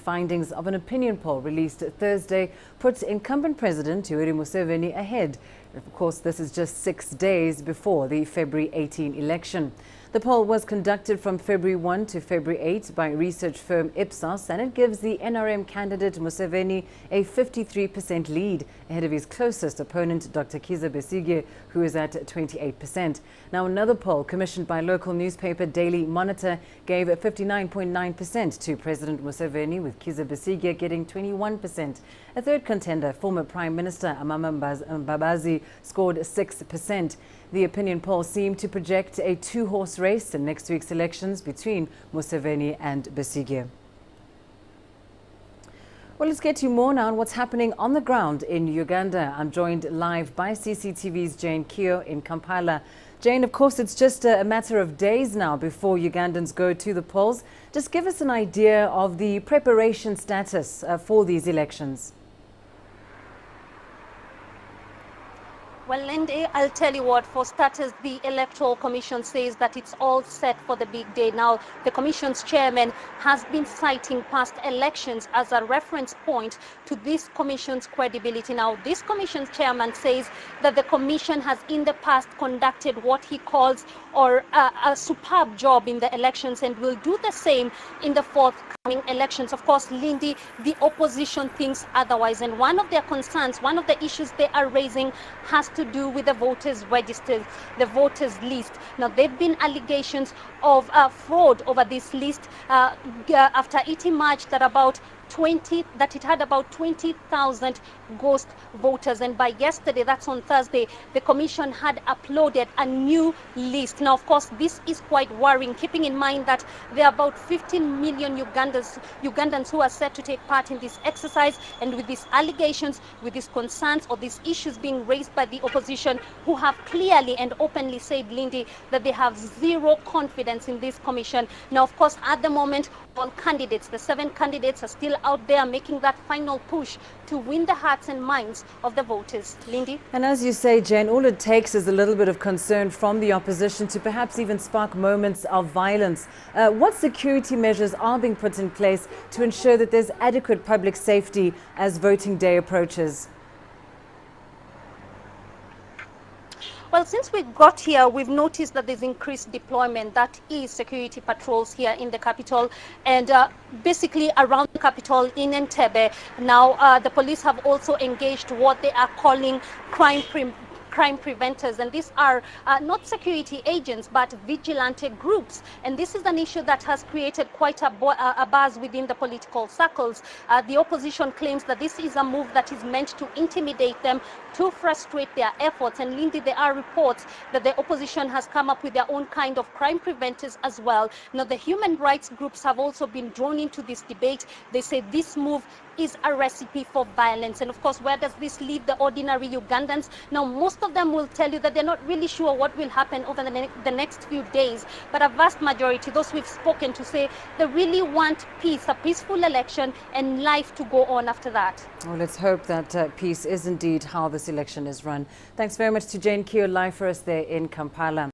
findings of an opinion poll released Thursday put incumbent President Yoweri Museveni ahead. Of course, this is just 6 days before the February 18 election. The poll was conducted from February 1 to February 8 by research firm Ipsos, and it gives the NRM candidate Museveni a 53% lead ahead of his closest opponent, Dr. Kizza Besigye, who is at 28%. Now, another poll commissioned by local newspaper Daily Monitor gave 59.9% to President Museveni, with Kizza Besigye getting 21%. A third contender, former Prime Minister Amama Mbabazi, scored 6%. The opinion poll seemed to project a two-horse race in next week's elections between Museveni and Besigye. Well, let's get you more now on what's happening on the ground in Uganda. I'm joined live by CCTV's Jane Keo in Kampala. Jane, of course, it's just a matter of days now before Ugandans go to the polls. Just give us an idea of the preparation status for these elections. Well, Lindy, I'll tell you what, for starters, the Electoral Commission says that it's all set for the big day. Now, the Commission's chairman has been citing past elections as a reference point to this Commission's credibility. Now, this Commission's chairman says that the Commission has in the past conducted what he calls a superb job in the elections and will do the same in the forthcoming elections. Of course, Lindy, the opposition thinks otherwise, and one of their concerns, one of the issues they are raising has to do with the voters registers, the voters list. Now, there have been allegations of fraud over this list after it emerged that it had about 20,000 ghost voters, and by yesterday, that's on Thursday, the Commission had uploaded a new list. Now, of course, this is quite worrying, keeping in mind that there are about 15 million Ugandans who are set to take part in this exercise, and with these allegations, with these concerns or these issues being raised by the opposition, who have clearly and openly said, Lindy, that they have zero confidence in this Commission. Now, of course, at the moment, all candidates, the 7 candidates, are still out there making that final push to win the hearts and minds of the voters. Lindy? And as you say, Jane, all it takes is a little bit of concern from the opposition to perhaps even spark moments of violence. What security measures are being put in place to ensure that there's adequate public safety as voting day approaches? Well, since we got here, we've noticed that there's increased deployment, that is security patrols here in the capital and basically around the capital in Entebbe. Now, the police have also engaged what they are calling crime preventers, and these are not security agents but vigilante groups, and this is an issue that has created quite a buzz within the political circles. The opposition claims that this is a move that is meant to intimidate them, to frustrate their efforts, and Lindy, there are reports that the opposition has come up with their own kind of crime preventers as well. Now, the human rights groups have also been drawn into this debate. They say this move is a recipe for violence, and of course, where does this leave the ordinary Ugandans? Now, most of them will tell you that they're not really sure what will happen over the next few days, but a vast majority, those we've spoken to, say they really want peace, a peaceful election, and life to go on after that. Well, let's hope that peace is indeed how this election is run. Thanks very much to Jane Keo live for us there in Kampala.